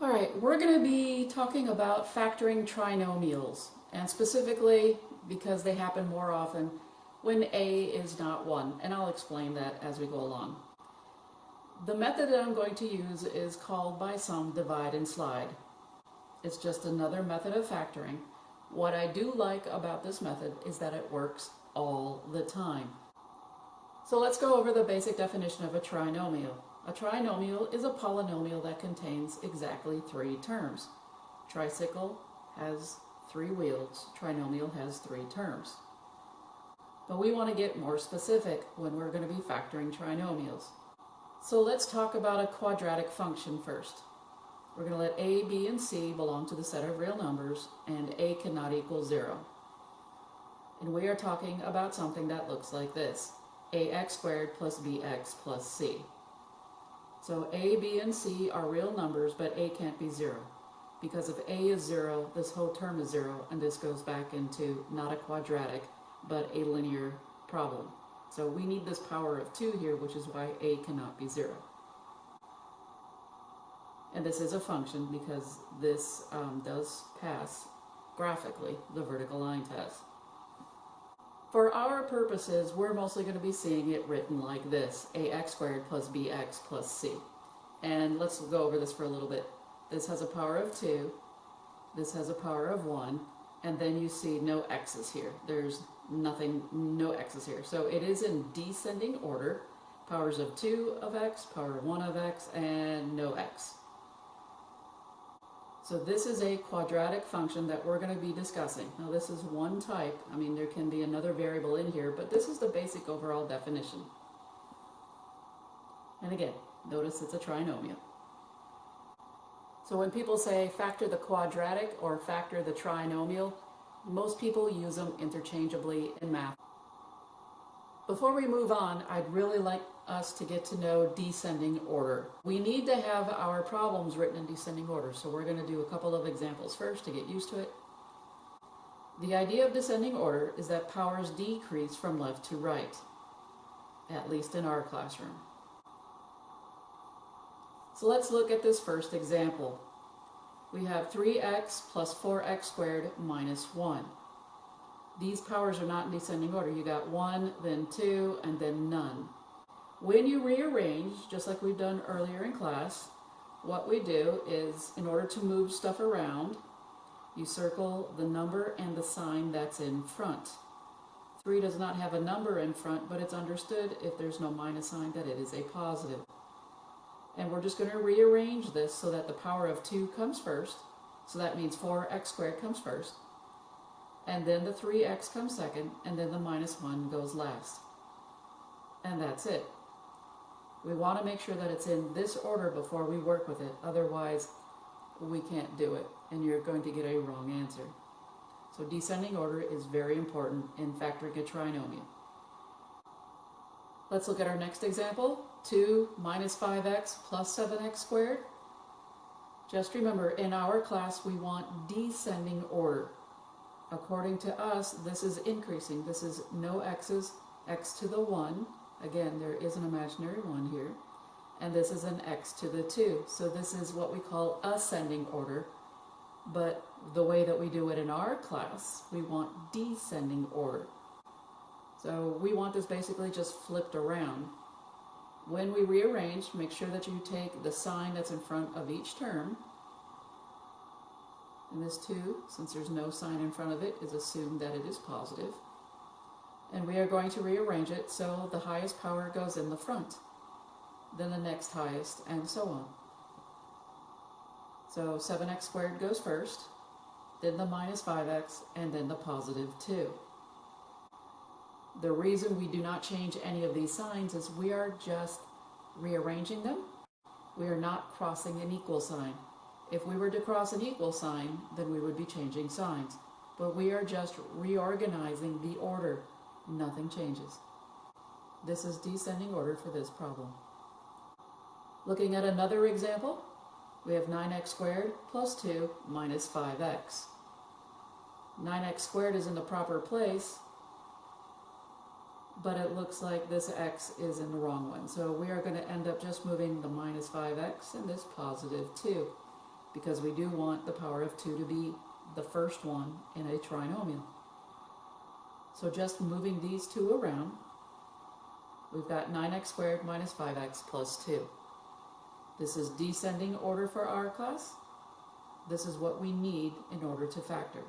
All right, we're going to be talking about factoring trinomials, and specifically because they happen more often when a is not 1, and I'll explain that as we go along. The method that I'm going to use is called by some divide and slide. It's just another method of factoring. What I do like about this method is that it works all the time. So let's go over the basic definition of a trinomial. A trinomial is a polynomial that contains exactly 3 terms. Tricycle has 3 wheels. Trinomial has 3 terms. But we want to get more specific when we're going to be factoring trinomials. So let's talk about a quadratic function first. We're going to let a, b, and c belong to the set of real numbers, and a cannot equal 0. And we are talking about something that looks like this: ax squared plus bx plus c. So a, b, and c are real numbers, but a can't be 0. Because if a is 0, this whole term is 0, and this goes back into not a quadratic, but a linear problem. So we need this power of 2 here, which is why a cannot be 0. And this is a function because this does pass graphically the vertical line test. For our purposes, we're mostly going to be seeing it written like this: ax squared plus bx plus c. And let's go over this for a little bit. This has a power of 2, this has a power of 1, and then you see no x's here. There's nothing, no x's here. So it is in descending order: powers of 2 of x, power of 1 of x, and no x. So this is a quadratic function that we're going to be discussing. Now this is one type. I mean, there can be another variable in here, but this is the basic overall definition. And again, notice it's a trinomial. So when people say factor the quadratic or factor the trinomial, most people use them interchangeably in math. Before we move on, I'd really like us to get to know descending order. We need to have our problems written in descending order, so we're going to do a couple of examples first to get used to it. The idea of descending order is that powers decrease from left to right, at least in our classroom. So let's look at this first example. We have 3x plus 4x squared minus 1. These powers are not in descending order. You got 1, then 2, and then none. When you rearrange, just like we've done earlier in class, what we do is, in order to move stuff around, you circle the number and the sign that's in front. 3 does not have a number in front, but it's understood if there's no minus sign that it is a positive. And we're just going to rearrange this so that the power of 2 comes first. So that means 4x squared comes first. And then the 3x comes second, and then the minus 1 goes last. And that's it. We want to make sure that it's in this order before we work with it. Otherwise, we can't do it, and you're going to get a wrong answer. So descending order is very important in factoring a trinomial. Let's look at our next example. 2 minus 5x plus 7x squared. Just remember, in our class, we want descending order. According to us, this is increasing. This is no x's, x to the 1. Again, there is an imaginary 1 here. And this is an x to the 2. So this is what we call ascending order. But the way that we do it in our class, we want descending order. So we want this basically just flipped around. When we rearrange, make sure that you take the sign that's in front of each term. And this 2, since there's no sign in front of it, is assumed that it is positive. And we are going to rearrange it so the highest power goes in the front, then the next highest, and so on. So 7x squared goes first, then the minus 5x, and then the positive 2. The reason we do not change any of these signs is we are just rearranging them. We are not crossing an equal sign. If we were to cross an equal sign, then we would be changing signs. But we are just reorganizing the order. Nothing changes. This is descending order for this problem. Looking at another example, we have 9x squared plus 2 minus 5x. 9x squared is in the proper place, but it looks like this x is in the wrong one. So we are going to end up just moving the minus 5x and this positive 2. because we do want the power of 2 to be the first one in a trinomial. So just moving these two around, we've got 9x squared minus 5x plus 2. This is descending order for our class. This is what we need in order to factor.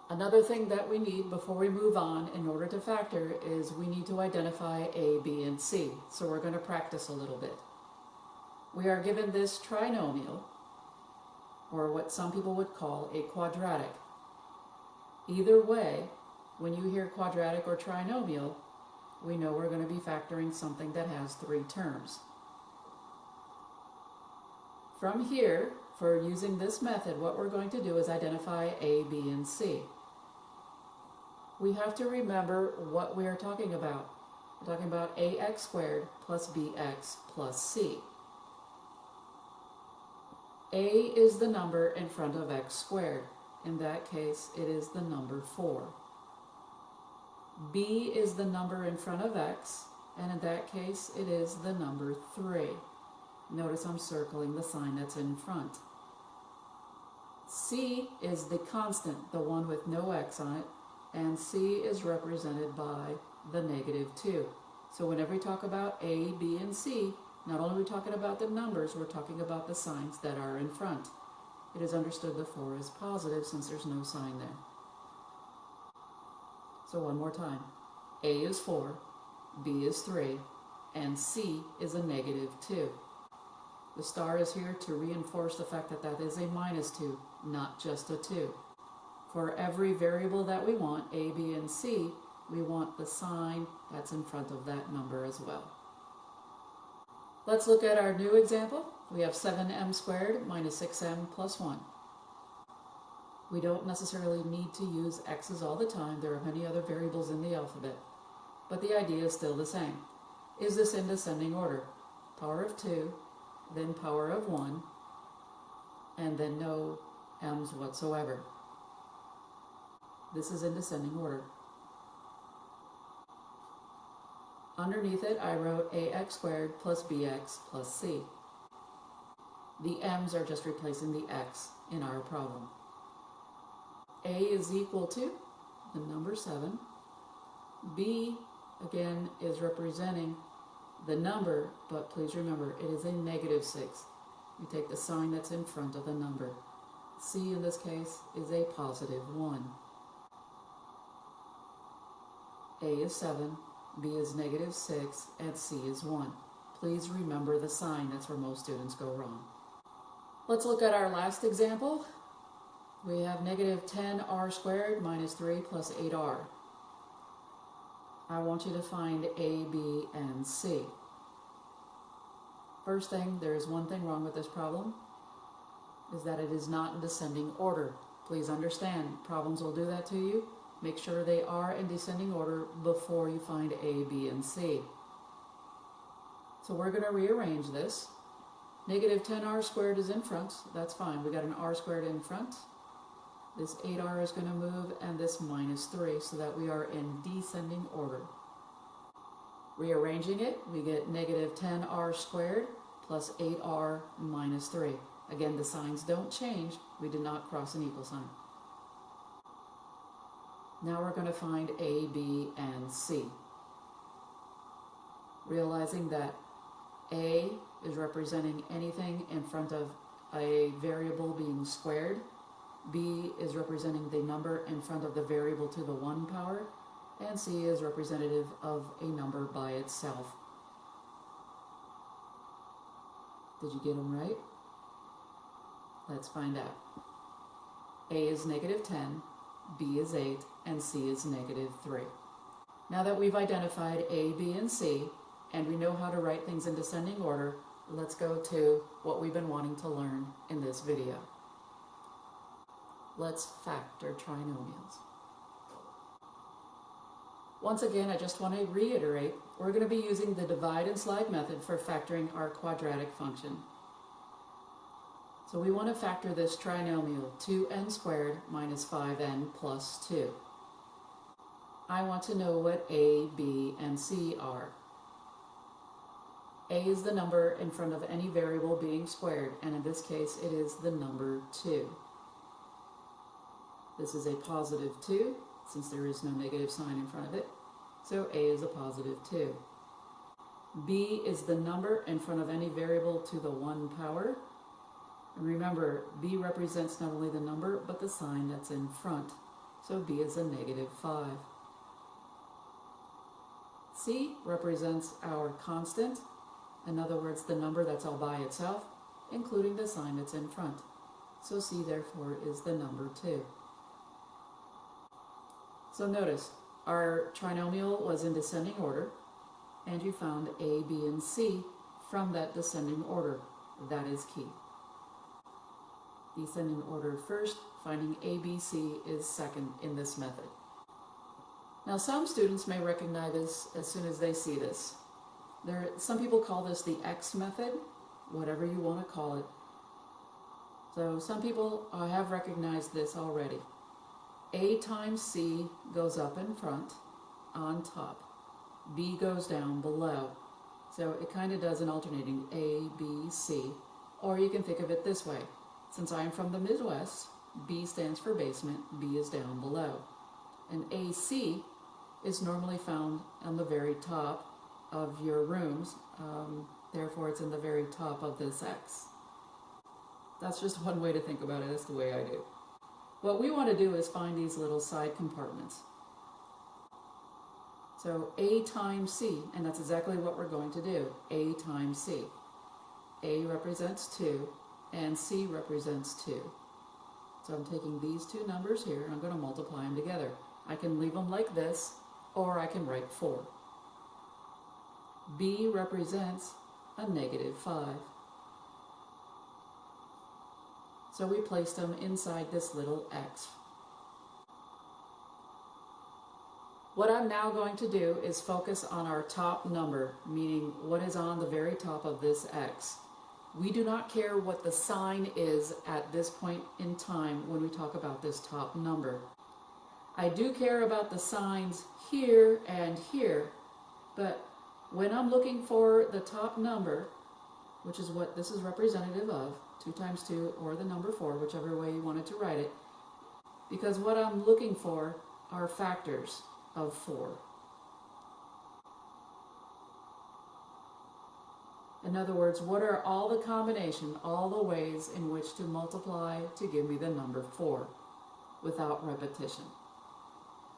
Another thing that we need before we move on in order to factor is we need to identify A, B, and C. So we're going to practice a little bit. We are given this trinomial, or what some people would call a quadratic. Either way, when you hear quadratic or trinomial, we know we're going to be factoring something that has 3 terms. From here, for using this method, what we're going to do is identify A, B, and C. We have to remember what we are talking about. We're talking about ax squared plus bx plus c. A is the number in front of x squared. In that case, it is the number 4. B is the number in front of x, and in that case, it is the number 3. Notice I'm circling the sign that's in front. C is the constant, the one with no x on it, and C is represented by the -2. So whenever we talk about A, B, and C, not only are we talking about the numbers, we're talking about the signs that are in front. It is understood the 4 is positive since there's no sign there. So one more time. A is 4, B is 3, and C is a -2. The star is here to reinforce the fact that that is a -2, not just a 2. For every variable that we want, A, B, and C, we want the sign that's in front of that number as well. Let's look at our new example. We have 7m squared minus 6m plus 1. We don't necessarily need to use x's all the time. There are many other variables in the alphabet. But the idea is still the same. Is this in descending order? Power of 2, then power of 1, and then no m's whatsoever. This is in descending order. Underneath it, I wrote ax squared plus bx plus c. The m's are just replacing the x in our problem. A is equal to the number 7. B, again, is representing the number, but please remember, it is a -6. We take the sign that's in front of the number. C, in this case, is a +1. A is 7, B is -6, and C is 1. Please remember the sign. That's where most students go wrong. Let's look at our last example. We have -10r squared minus 3 plus 8r. I want you to find A, B, and C. First thing, there is one thing wrong with this problem, is that it is not in descending order. Please understand, problems will do that to you. Make sure they are in descending order before you find A, B, and C. So we're going to rearrange this. -10r squared is in front. That's fine. We got an r squared in front. This 8r is going to move, and this -3, so that we are in descending order. Rearranging it, we get -10r squared plus 8r minus 3. Again, the signs don't change. We did not cross an equal sign. Now we're going to find A, B, and C. Realizing that A is representing anything in front of a variable being squared. B is representing the number in front of the variable to the 1 power. And C is representative of a number by itself. Did you get them right? Let's find out. A is -10, B is 8, and C is -3. Now that we've identified A, B, and C, and we know how to write things in descending order, let's go to what we've been wanting to learn in this video. Let's factor trinomials. Once again, I just want to reiterate, we're going to be using the divide and slide method for factoring our quadratic function. So we want to factor this trinomial 2n squared minus 5n plus 2. I want to know what A, B, and C are. A is the number in front of any variable being squared, and in this case it is the number 2. This is a positive 2, since there is no negative sign in front of it, so A is a positive 2. B is the number in front of any variable to the 1 power. And remember, B represents not only the number, but the sign that's in front, so B is a negative 5. C represents our constant, in other words, the number that's all by itself, including the sign that's in front. So C, therefore, is the number 2. So notice, our trinomial was in descending order, and you found A, B, and C from that descending order. That is key. Descending order first, finding A, B, C is second in this method. Now some students may recognize this as soon as they see this. Some people call this the X method, whatever you want to call it. So some people have recognized this already. A times C goes up in front, on top. B goes down below. So it kind of does an alternating A, B, C. Or you can think of it this way. Since I'm from the Midwest, B stands for basement, B is down below. And AC is normally found on the very top of your rooms, therefore it's in the very top of this X. That's just one way to think about it. That's the way I do. What we want to do is find these little side compartments. So A times C, and that's exactly what we're going to do. A times C. A represents 2, and C represents 2. So I'm taking these two numbers here, and I'm going to multiply them together. I can leave them like this, or I can write 4. B represents a negative 5. So we place them inside this little X. What I'm now going to do is focus on our top number, meaning what is on the very top of this X. We do not care what the sign is at this point in time when we talk about this top number. I do care about the signs here and here, but when I'm looking for the top number, which is what this is representative of, 2 times 2 or the number 4, whichever way you wanted to write it, because what I'm looking for are factors of 4. In other words, what are all the combination, all the ways in which to multiply to give me the number 4 without repetition?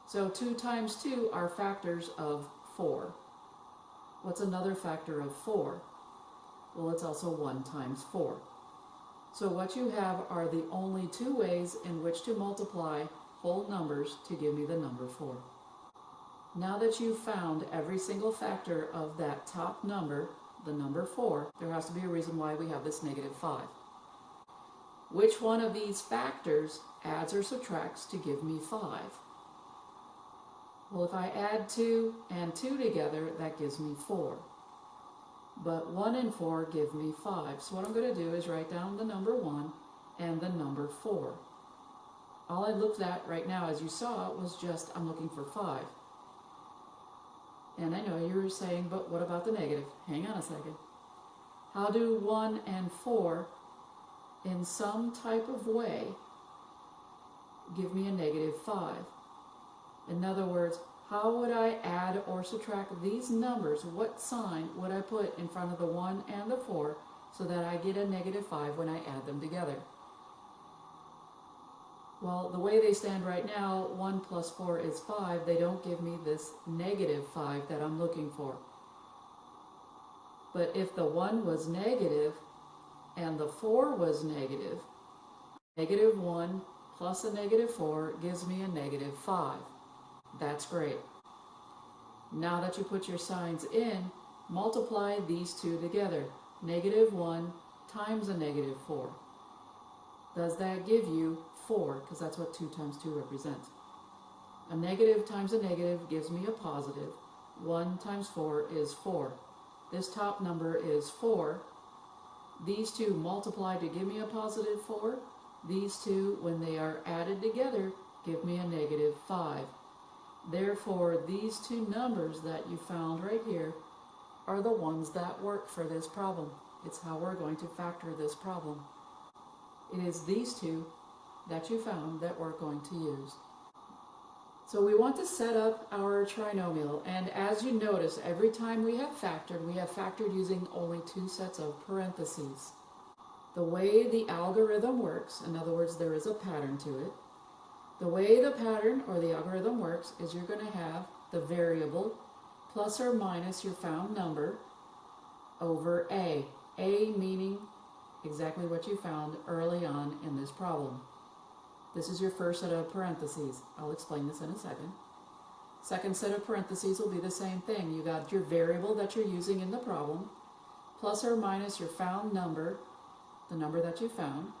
So 2 times 2 are factors of 4. What's another factor of 4? Well, it's also 1 times 4. So what you have are the only 2 ways in which to multiply whole numbers to give me the number 4. Now that you've found every single factor of that top number, the number 4, there has to be a reason why we have this negative 5. Which one of these factors adds or subtracts to give me 5? Well, if I add 2 and 2 together, that gives me 4. But 1 and 4 give me 5. So what I'm going to do is write down the number 1 and the number 4. All I looked at right now, as you saw, was just I'm looking for 5. And I know you're saying, but what about the negative? Hang on a second. How do 1 and 4, in some type of way, give me a negative 5? In other words, how would I add or subtract these numbers? What sign would I put in front of the 1 and the 4 so that I get a negative 5 when I add them together? Well, the way they stand right now, 1 plus 4 is 5. They don't give me this negative 5 that I'm looking for. But if the 1 was negative and the 4 was negative, negative 1 plus a negative 4 gives me a negative 5. That's great. Now that you put your signs in, multiply these two together. Negative 1 times a negative 4. Does that give you 4? Because that's what 2 times 2 represents. A negative times a negative gives me a positive. 1 times 4 is 4. This top number is 4. These two multiply to give me a positive 4. These two, when they are added together, give me a negative 5. Therefore, these two numbers that you found right here are the ones that work for this problem. It's how we're going to factor this problem. It is these two that you found that we're going to use. So we want to set up our trinomial, and as you notice, every time we have factored using only two sets of parentheses. The way the algorithm works, in other words, there is a pattern to it. The way the pattern or the algorithm works is you're going to have the variable plus or minus your found number over a. A meaning exactly what you found early on in this problem. This is your first set of parentheses. I'll explain this in a second. Second set of parentheses will be the same thing. You got your variable that you're using in the problem, plus or minus your found number, the number that you found,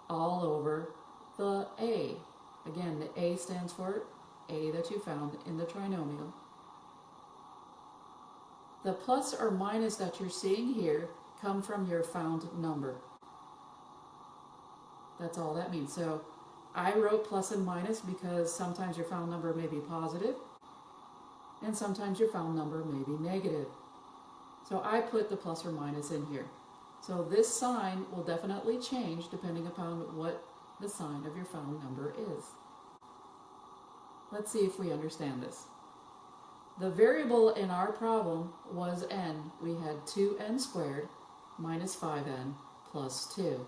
all over the a. Again, the a stands for a that you found in the trinomial. The plus or minus that you're seeing here come from your found number. That's all that means. So I wrote plus and minus because sometimes your found number may be positive and sometimes your found number may be negative. So I put the plus or minus in here. So this sign will definitely change depending upon what the sign of your found number is. Let's see if we understand this. The variable in our problem was n. We had 2n squared minus 5n plus 2.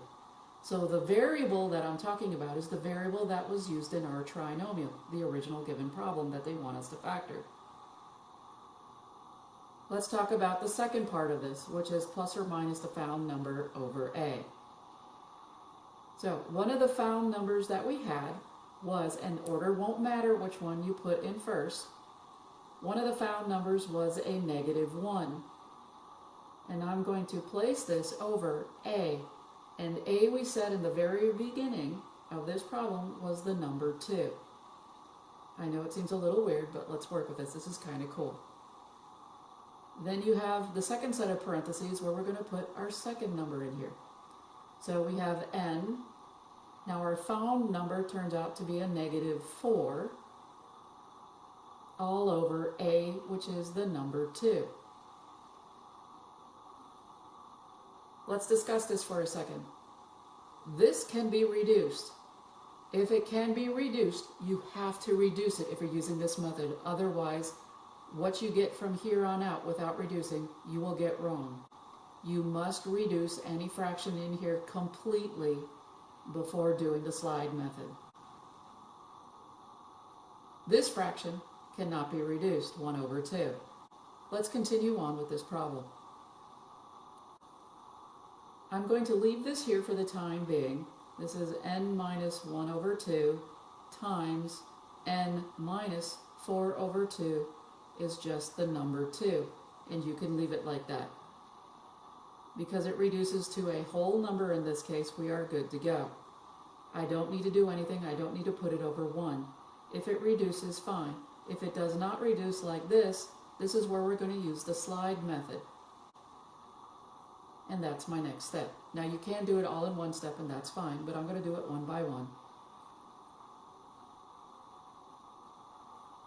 So the variable that I'm talking about is the variable that was used in our trinomial, the original given problem that they want us to factor. Let's talk about the second part of this, which is plus or minus the found number over a. So one of the found numbers that we had was, and order won't matter which one you put in first, one of the found numbers was a -1. And I'm going to place this over a. And a, we said in the very beginning of this problem, was the number 2. I know it seems a little weird, but let's work with this. This is kind of cool. Then you have the second set of parentheses where we're going to put our second number in here. So we have n. Now our found number turns out to be a -4 all over a, which is the number 2. Let's discuss this for a second. This can be reduced. If it can be reduced, you have to reduce it if you're using this method. Otherwise, what you get from here on out without reducing, you will get wrong. You must reduce any fraction in here completely before doing the slide method. This fraction cannot be reduced, 1 over 2. Let's continue on with this problem. I'm going to leave this here for the time being. This is n minus 1 over 2 times n minus 4 over 2 is just the number 2. And you can leave it like that. Because it reduces to a whole number in this case, we are good to go. I don't need to do anything. I don't need to put it over 1. If it reduces, fine. If it does not reduce like this, this is where we're going to use the slide method. And that's my next step. Now you can do it all in one step and that's fine, but I'm going to do it one by one.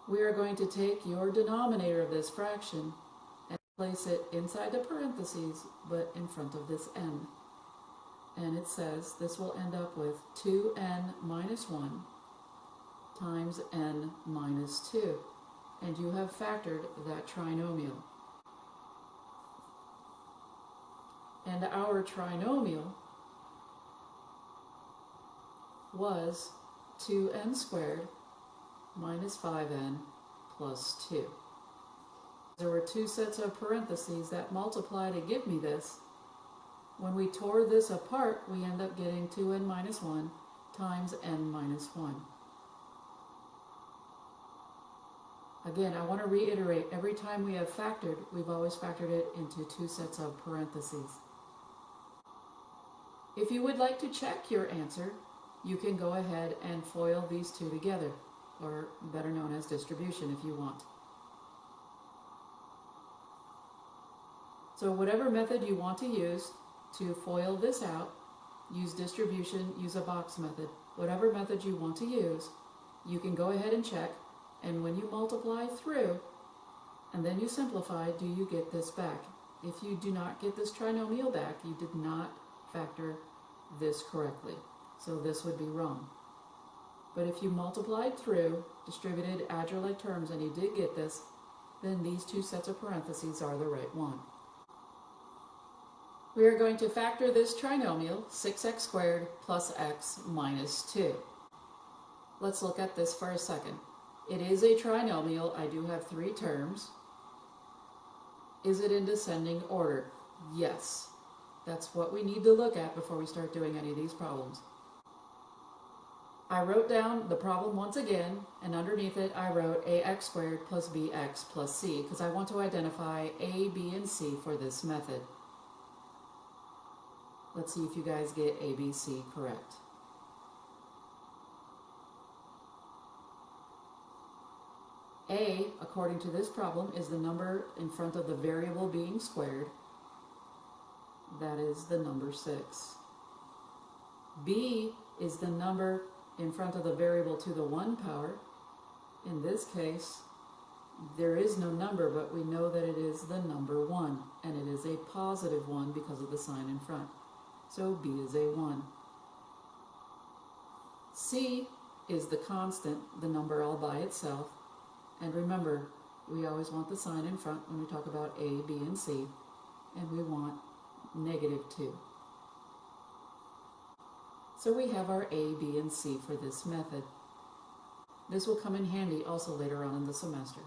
We are going to take your denominator of this fraction and place it inside the parentheses, but in front of this n. And it says this will end up with 2n minus 1 times n minus 2. And you have factored that trinomial. And our trinomial was 2n squared minus 5n plus 2. There were two sets of parentheses that multiply to give me this. When we tore this apart, we end up getting 2n minus 1 times n minus 1. Again, I want to reiterate, every time we have factored, we've always factored it into two sets of parentheses. If you would like to check your answer, you can go ahead and FOIL these two together, or better known as distribution if you want. So whatever method you want to use to FOIL this out, use distribution, use a box method. Whatever method you want to use, you can go ahead and check, and when you multiply through, and then you simplify, do you get this back? If you do not get this trinomial back, you did not factor this correctly. So this would be wrong. But if you multiplied through, distributed, add your like terms, and you did get this, then these two sets of parentheses are the right one. We are going to factor this trinomial, 6x squared plus x minus 2. Let's look at this for a second. It is a trinomial. I do have three terms. Is it in descending order? Yes. That's what we need to look at before we start doing any of these problems. I wrote down the problem once again, and underneath it I wrote ax squared plus bx plus c, because I want to identify a, b, and c for this method. Let's see if you guys get a, b, c correct. A, according to this problem, is the number in front of the variable being squared. That is the number 6. B is the number in front of the variable to the 1 power. In this case, there is no number, but we know that it is the number 1, and it is a positive 1 because of the sign in front. So B is a 1. C is the constant, the number all by itself. And remember, we always want the sign in front when we talk about A, B, and C, and we want -2. So we have our A, B, and C for this method. This will come in handy also later on in the semester.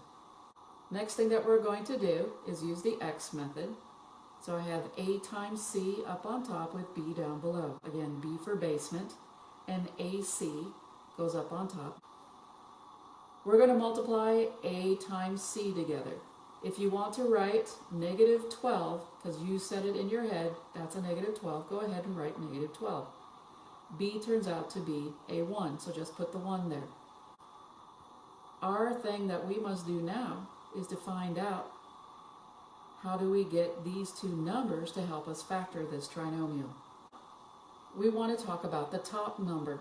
Next thing that we're going to do is use the X method. So I have A times C up on top with B down below. Again, B for basement, and AC goes up on top. We're going to multiply A times C together. If you want to write -12, because you said it in your head, that's a -12, go ahead and write -12. B turns out to be a 1, so just put the 1 there. Our thing that we must do now is to find out how do we get these two numbers to help us factor this trinomial. We want to talk about the top number.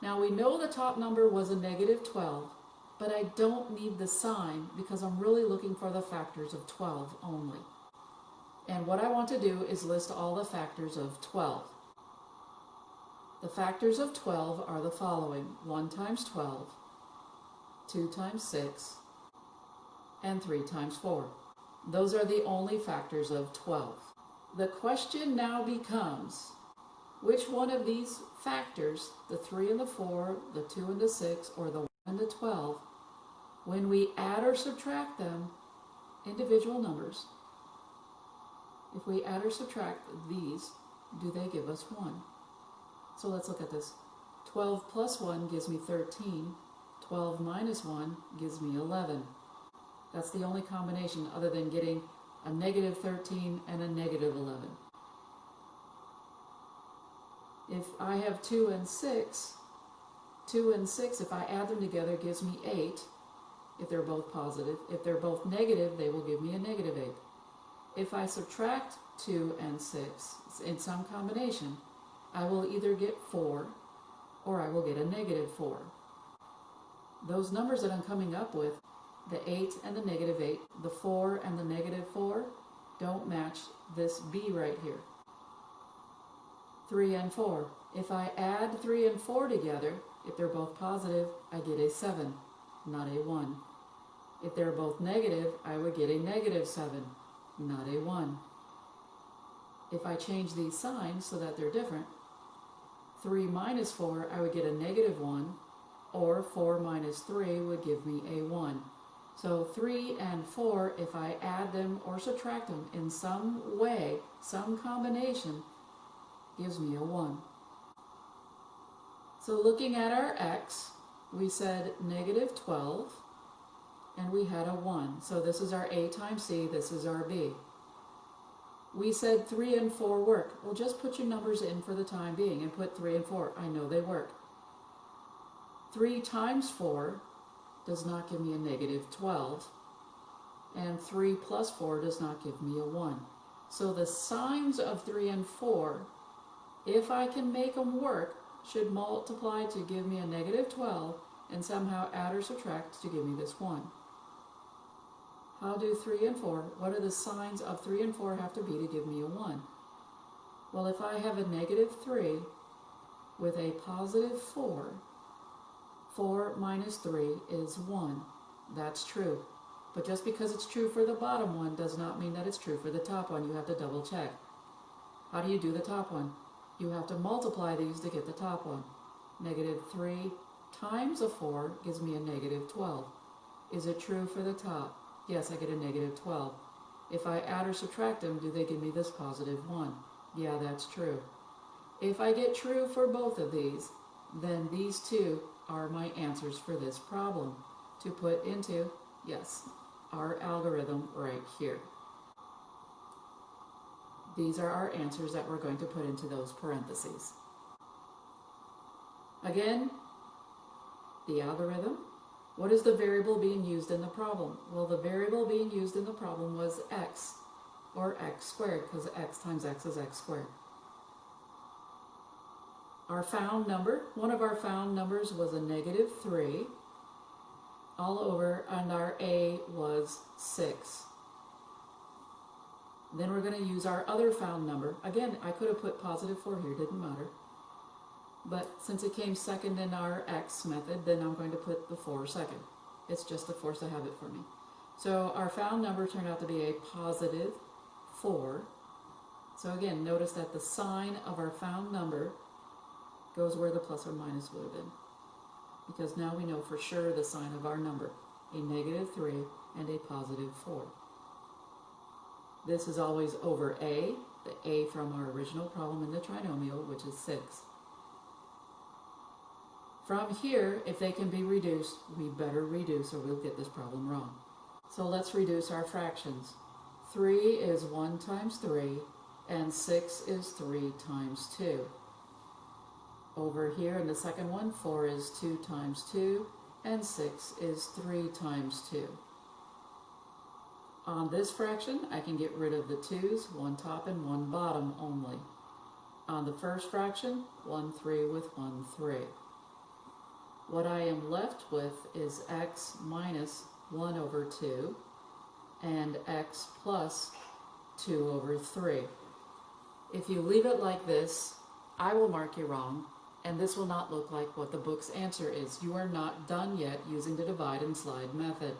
Now we know the top number was a -12, but I don't need the sign because I'm really looking for the factors of 12 only. And what I want to do is list all the factors of 12. The factors of 12 are the following: 1 times 12, 2 times 6, and 3 times 4. Those are the only factors of 12. The question now becomes, which one of these factors, the 3 and the 4, the 2 and the 6, or the 1 and the 12, when we add or subtract them, individual numbers, if we add or subtract these, do they give us 1? So let's look at this. 12 plus 1 gives me 13. 12 minus 1 gives me 11. That's the only combination other than getting a -13 and a -11. If I have 2 and 6, 2 and 6, if I add them together, gives me 8, if they're both positive. If they're both negative, they will give me a -8. If I subtract 2 and 6 in some combination, I will either get 4 or I will get a -4. Those numbers that I'm coming up with, the 8 and the -8, the 4 and the -4, don't match this B right here. 3 and 4. If I add 3 and 4 together, if they're both positive, I get a 7, not a 1. If they're both negative, I would get a -7, not a 1. If I change these signs so that they're different, 3 minus 4, I would get a -1, or 4 minus 3 would give me a 1. So 3 and 4, if I add them or subtract them in some way, some combination, gives me a 1. So looking at our X, we said -12, and we had a 1. So this is our A times C, this is our B. We said 3 and 4 work. Well, just put your numbers in for the time being and put 3 and 4. I know they work. 3 times 4 does not give me a -12, and 3 plus 4 does not give me a 1. So the signs of 3 and 4, if I can make them work, should multiply to give me a -12 and somehow add or subtract to give me this 1. How do 3 and 4, what do the signs of 3 and 4 have to be to give me a 1? Well, if I have a negative 3 with a positive 4, 4 minus 3 is 1. That's true. But just because it's true for the bottom one does not mean that it's true for the top one. You have to double check. How do you do the top one? You have to multiply these to get the top one. Negative 3 times a 4 gives me a negative 12. Is it true for the top? Yes, I get a negative 12. If I add or subtract them, do they give me this positive 1? Yeah, that's true. If I get true for both of these, then these two are my answers for this problem to put into, yes, our algorithm right here. These are our answers that we're going to put into those parentheses. Again, the algorithm. What is the variable being used in the problem? Well, the variable being used in the problem was x, or x squared, because x times x is x squared. Our found number, one of our found numbers was a negative 3 all over, and our a was 6. Then we're going to use our other found number. Again, I could have put positive 4 here, didn't matter. But since it came second in our x method, then I'm going to put the 4 second. It's just a force of habit for me. So our found number turned out to be a positive 4. So again, notice that the sign of our found number goes where the plus or minus would have been. Because now we know for sure the sign of our number, a negative 3 and a positive 4. This is always over a, the a from our original problem in the trinomial, which is 6. From here, if they can be reduced, we better reduce or we'll get this problem wrong. So let's reduce our fractions. 3 is 1 times 3, and 6 is 3 times 2. Over here in the second one, 4 is 2 times 2, and 6 is 3 times 2. On this fraction, I can get rid of the 2's, 1 top and 1 bottom only. On the first fraction, 1 3 with 1 3. What I am left with is x minus 1 over 2 and x plus 2 over 3. If you leave it like this, I will mark you wrong, and this will not look like what the book's answer is. You are not done yet using the divide and slide method.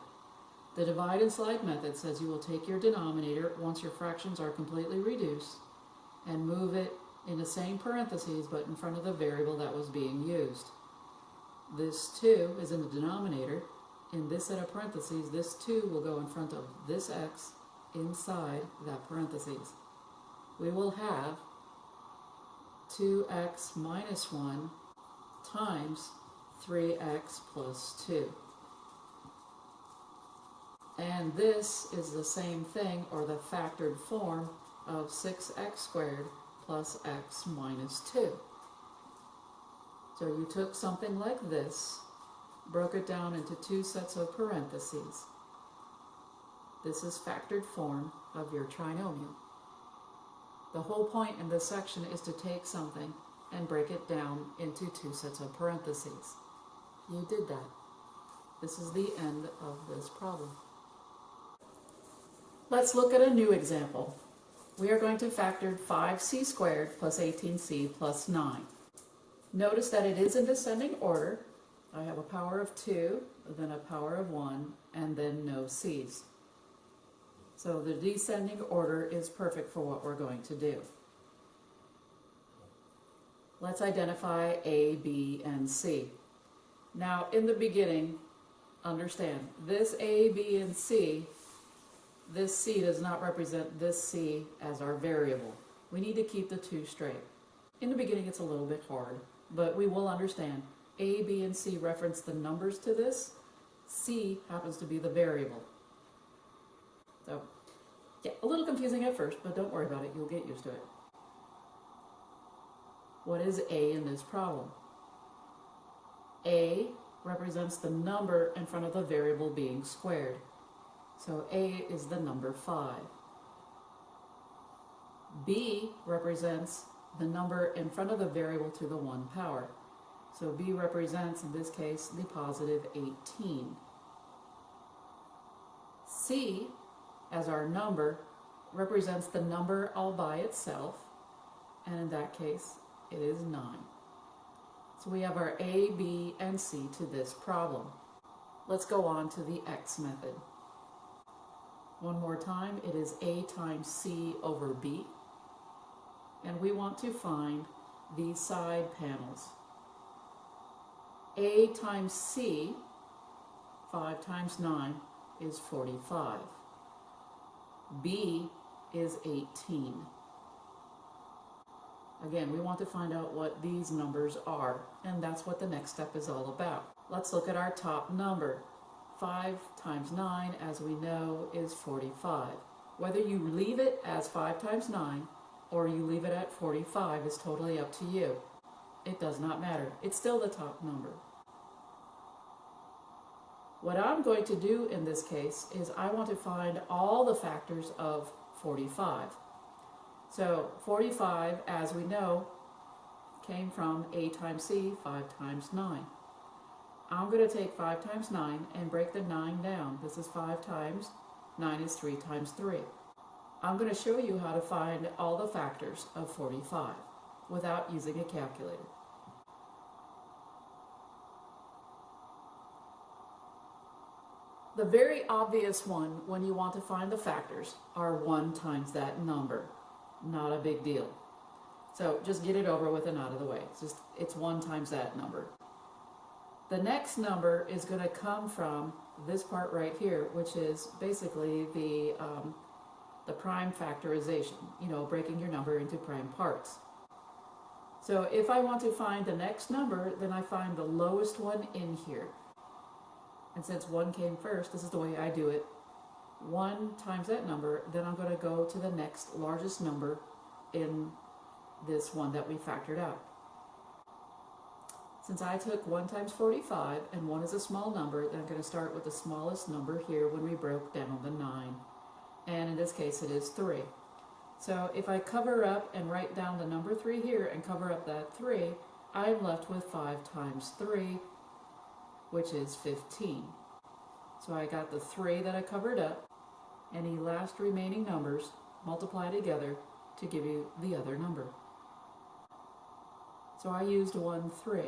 The divide and slide method says you will take your denominator once your fractions are completely reduced and move it in the same parentheses but in front of the variable that was being used. This 2 is in the denominator. In this set of parentheses, this 2 will go in front of this x inside that parentheses. We will have 2x minus 1 times 3x plus 2. And this is the same thing, or the factored form, of 6x squared plus x minus 2. So you took something like this, broke it down into 2 sets of parentheses. This is factored form of your trinomial. The whole point in this section is to take something and break it down into 2 sets of parentheses. You did that. This is the end of this problem. Let's look at a new example. We are going to factor 5c squared plus 18c plus 9. Notice that it is in descending order. I have a power of 2, then a power of 1, and then no c's. So the descending order is perfect for what we're going to do. Let's identify A, B, and C. Now, in the beginning, understand, this A, B, and C, this C does not represent this C as our variable. We need to keep the 2 straight. In the beginning, it's a little bit hard, but we will understand. A, B, and C reference the numbers to this. C happens to be the variable. So, yeah, a little confusing at first, but don't worry about it. You'll get used to it. What is A in this problem? A represents the number in front of the variable being squared. So A is the number 5. B represents the number in front of the variable to the 1 power. So B represents, in this case, the positive 18. C, as our number, represents the number all by itself, and in that case, it is 9. So we have our A, B, and C to this problem. Let's go on to the X method. One more time, it is A times C over B, and we want to find these side panels. A times C, 5 times 9, is 45. B is 18. Again, we want to find out what these numbers are, and that's what the next step is all about. Let's look at our top number. 5 times 9, as we know, is 45. Whether you leave it as 5 times 9 or you leave it at 45 is totally up to you. It does not matter. It's still the top number. What I'm going to do in this case is I want to find all the factors of 45. So 45, as we know, came from A times C, 5 times 9. I'm going to take 5 times 9 and break the 9 down. This is 5 times, 9 is 3 times 3. I'm going to show you how to find all the factors of 45 without using a calculator. The very obvious one when you want to find the factors are 1 times that number. Not a big deal. So just get it over with and out of the way. It's 1 times that number. The next number is going to come from this part right here, which is basically the prime factorization, breaking your number into prime parts. So if I want to find the next number, then I find the lowest one in here. And since 1 came first, this is the way I do it. 1 times that number, then I'm going to go to the next largest number in this one that we factored out. Since I took 1 times 45 and 1 is a small number, then I'm going to start with the smallest number here when we broke down the 9. And in this case it is 3. So if I cover up and write down the number 3 here and cover up that 3, I'm left with 5 times 3, which is 15. So I got the 3 that I covered up, any last remaining numbers multiply together to give you the other number. So I used 1, 3.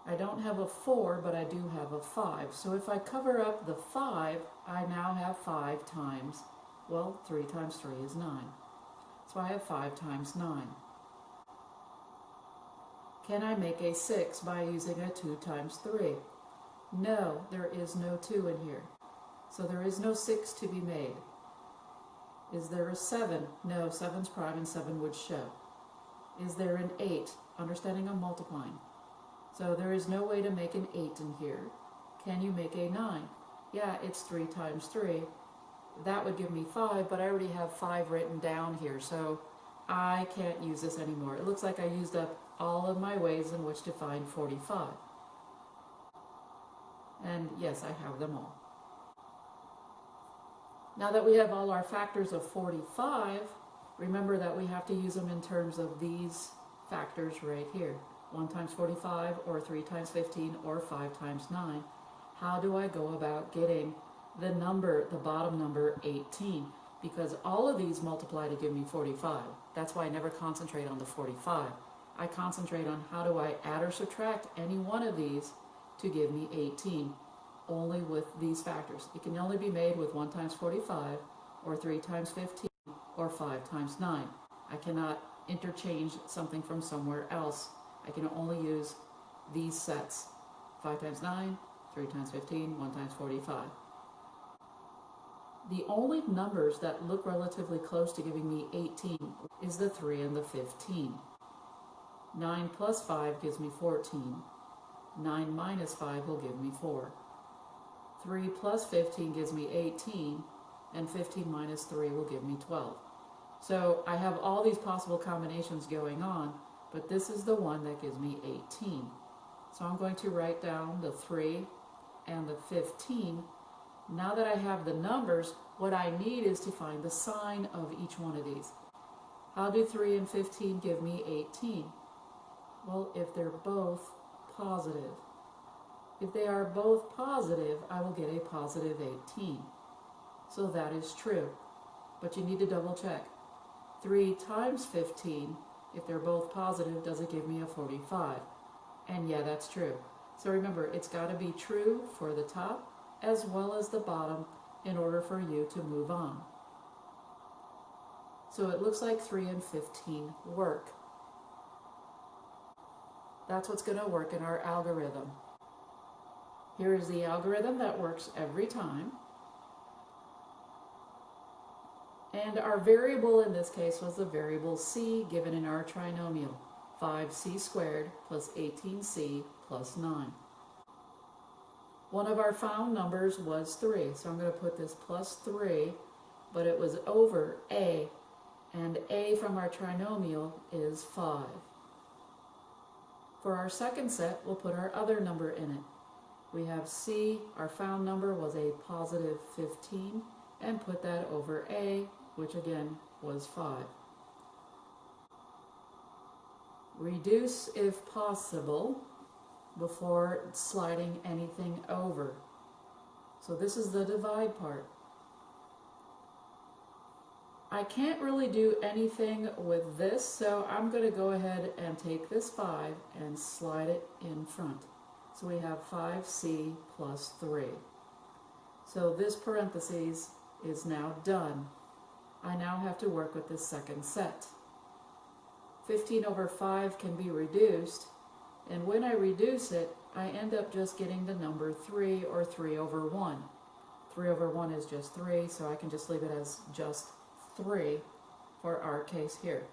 I don't have a 4, but I do have a 5. So if I cover up the 5, I now have 5 times, 3 times 3 is 9. So I have 5 times 9. Can I make a 6 by using a 2 times 3? No, there is no 2 in here. So there is no 6 to be made. Is there a 7? No, 7's prime and 7 would show. Is there an 8? Understanding I'm multiplying. So there is no way to make an 8 in here. Can you make a 9? Yeah, it's 3 times 3. That would give me 5, but I already have 5 written down here, so I can't use this anymore. It looks like I used up all of my ways in which to find 45. And yes, I have them all. Now that we have all our factors of 45, remember that we have to use them in terms of these factors right here. 1 times 45, or 3 times 15, or 5 times 9. How do I go about getting the number, the bottom number, 18? Because all of these multiply to give me 45. That's why I never concentrate on the 45. I concentrate on how do I add or subtract any one of these to give me 18, only with these factors. It can only be made with 1 times 45, or 3 times 15, or 5 times 9. I cannot interchange something from somewhere else. I can only use these sets. 5 times 9, 3 times 15, 1 times 45. The only numbers that look relatively close to giving me 18 is the 3 and the 15. 9 plus 5 gives me 14. 9 minus 5 will give me 4. 3 plus 15 gives me 18, and 15 minus 3 will give me 12. So I have all these possible combinations going on, but this is the one that gives me 18. So I'm going to write down the 3 and the 15. Now that I have the numbers, what I need is to find the sign of each one of these. How do 3 and 15 give me 18? Well, if they're both positive. If they are both positive, I will get a positive 18. So that is true. But you need to double check. 3 times 15, if they're both positive, does it give me a 45? And yeah, that's true. So remember, it's got to be true for the top as well as the bottom in order for you to move on. So it looks like 3 and 15 work. That's what's going to work in our algorithm. Here is the algorithm that works every time. And our variable in this case was the variable c given in our trinomial, 5c squared plus 18c plus 9. One of our found numbers was 3, so I'm going to put this plus 3, but it was over a, and a from our trinomial is 5. For our second set, we'll put our other number in it. We have c, our found number was a positive 15, and put that over a, which again was 5. Reduce if possible before sliding anything over. So this is the divide part. I can't really do anything with this, so I'm going to go ahead and take this 5 and slide it in front. So we have 5c plus 3. So this parentheses is now done. I now have to work with this second set. 15 over 5 can be reduced, and when I reduce it, I end up just getting the number 3 or 3 over 1. 3 over 1 is just 3, so I can just leave it as just 3 for our case here.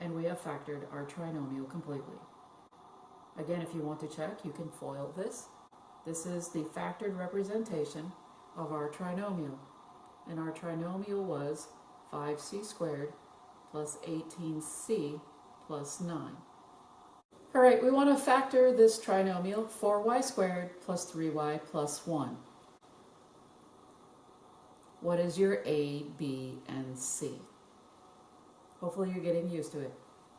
And we have factored our trinomial completely. Again, if you want to check, you can FOIL this. This is the factored representation of our trinomial. And our trinomial was 5c squared plus 18c plus 9. All right, we want to factor this trinomial, 4y squared plus 3y plus 1. What is your a, b, and c? Hopefully you're getting used to it.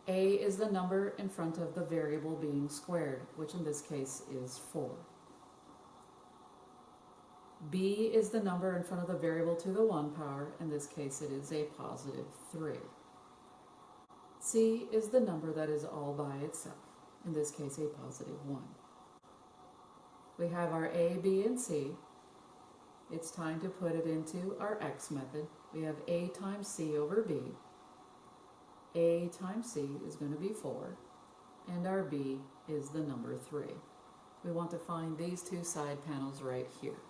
A is the number in front of the variable being squared, which in this case is 4. B is the number in front of the variable to the 1 power, in this case it is a positive 3. C is the number that is all by itself, in this case a positive 1. We have our A, B, and C. It's time to put it into our X method. We have A times C over B. A times C is going to be 4, and our B is the number 3. We want to find these two side panels right here.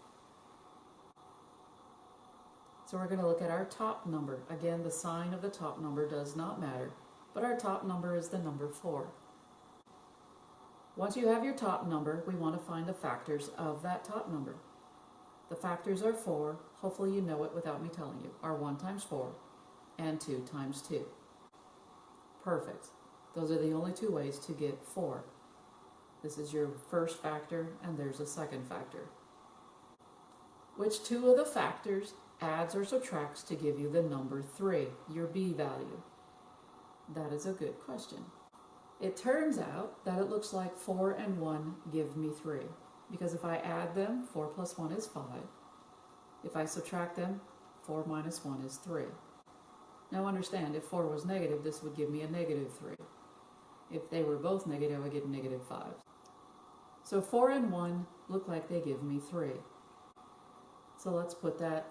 So we're going to look at our top number. Again, the sign of the top number does not matter, but our top number is the number 4. Once you have your top number, we want to find the factors of that top number. The factors are 4, hopefully you know it without me telling you, are 1 times 4 and 2 times 2. Perfect. Those are the only two ways to get 4. This is your first factor, and there's a second factor. Which two of the factors adds or subtracts to give you the number 3, your b value? That is a good question. It turns out that it looks like 4 and 1 give me 3, because if I add them, 4 plus 1 is 5. If I subtract them, 4 minus 1 is 3. Now understand, if 4 was negative, this would give me a negative 3. If they were both negative, I would get negative 5. So 4 and 1 look like they give me 3. So let's put that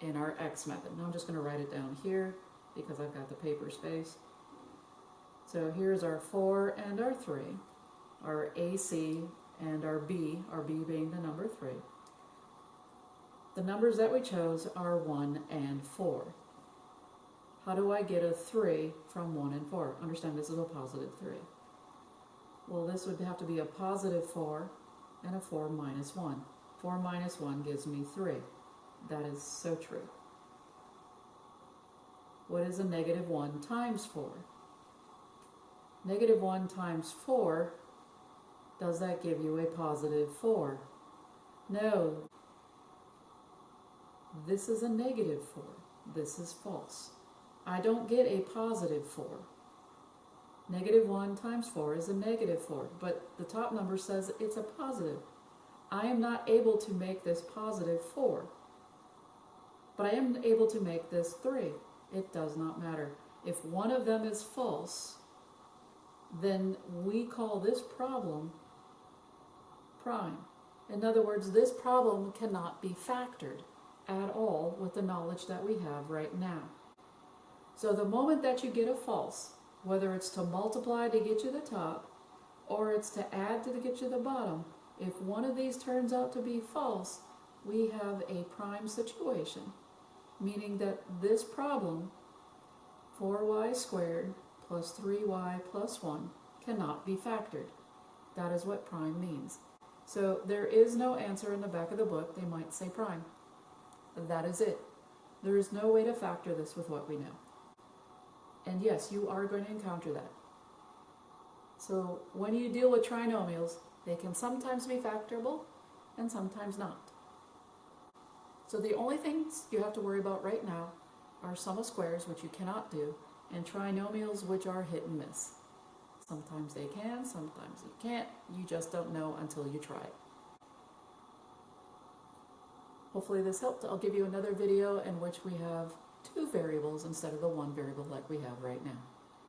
in our X method. Now I'm just going to write it down here because I've got the paper space. So here's our 4 and our 3, our AC and our B being the number 3. The numbers that we chose are 1 and 4. How do I get a 3 from 1 and 4? Understand this is a positive 3. Well, this would have to be a positive 4 and a 4 minus 1. 4 minus 1 gives me 3. That is so true. What is a negative 1 times 4? Negative 1 times 4, does that give you a positive 4? No. This is a negative 4. This is false. I don't get a positive 4. Negative 1 times 4 is a negative 4, but the top number says it's a positive. I am not able to make this positive 4, but I am able to make this 3. It does not matter. If one of them is false, then we call this problem prime. In other words, this problem cannot be factored at all with the knowledge that we have right now. So the moment that you get a false, whether it's to multiply to get you the top, or it's to add to get you the bottom, if one of these turns out to be false, we have a prime situation, meaning that this problem, 4y squared plus 3y plus 1, cannot be factored. That is what prime means. So there is no answer in the back of the book. They might say prime. That is it. There is no way to factor this with what we know. And yes, you are going to encounter that. So when you deal with trinomials, they can sometimes be factorable and sometimes not. So the only things you have to worry about right now are sum of squares, which you cannot do, and trinomials, which are hit and miss. Sometimes they can, sometimes you can't. You just don't know until you try it. Hopefully this helped. I'll give you another video in which we have 2 variables instead of the 1 variable like we have right now.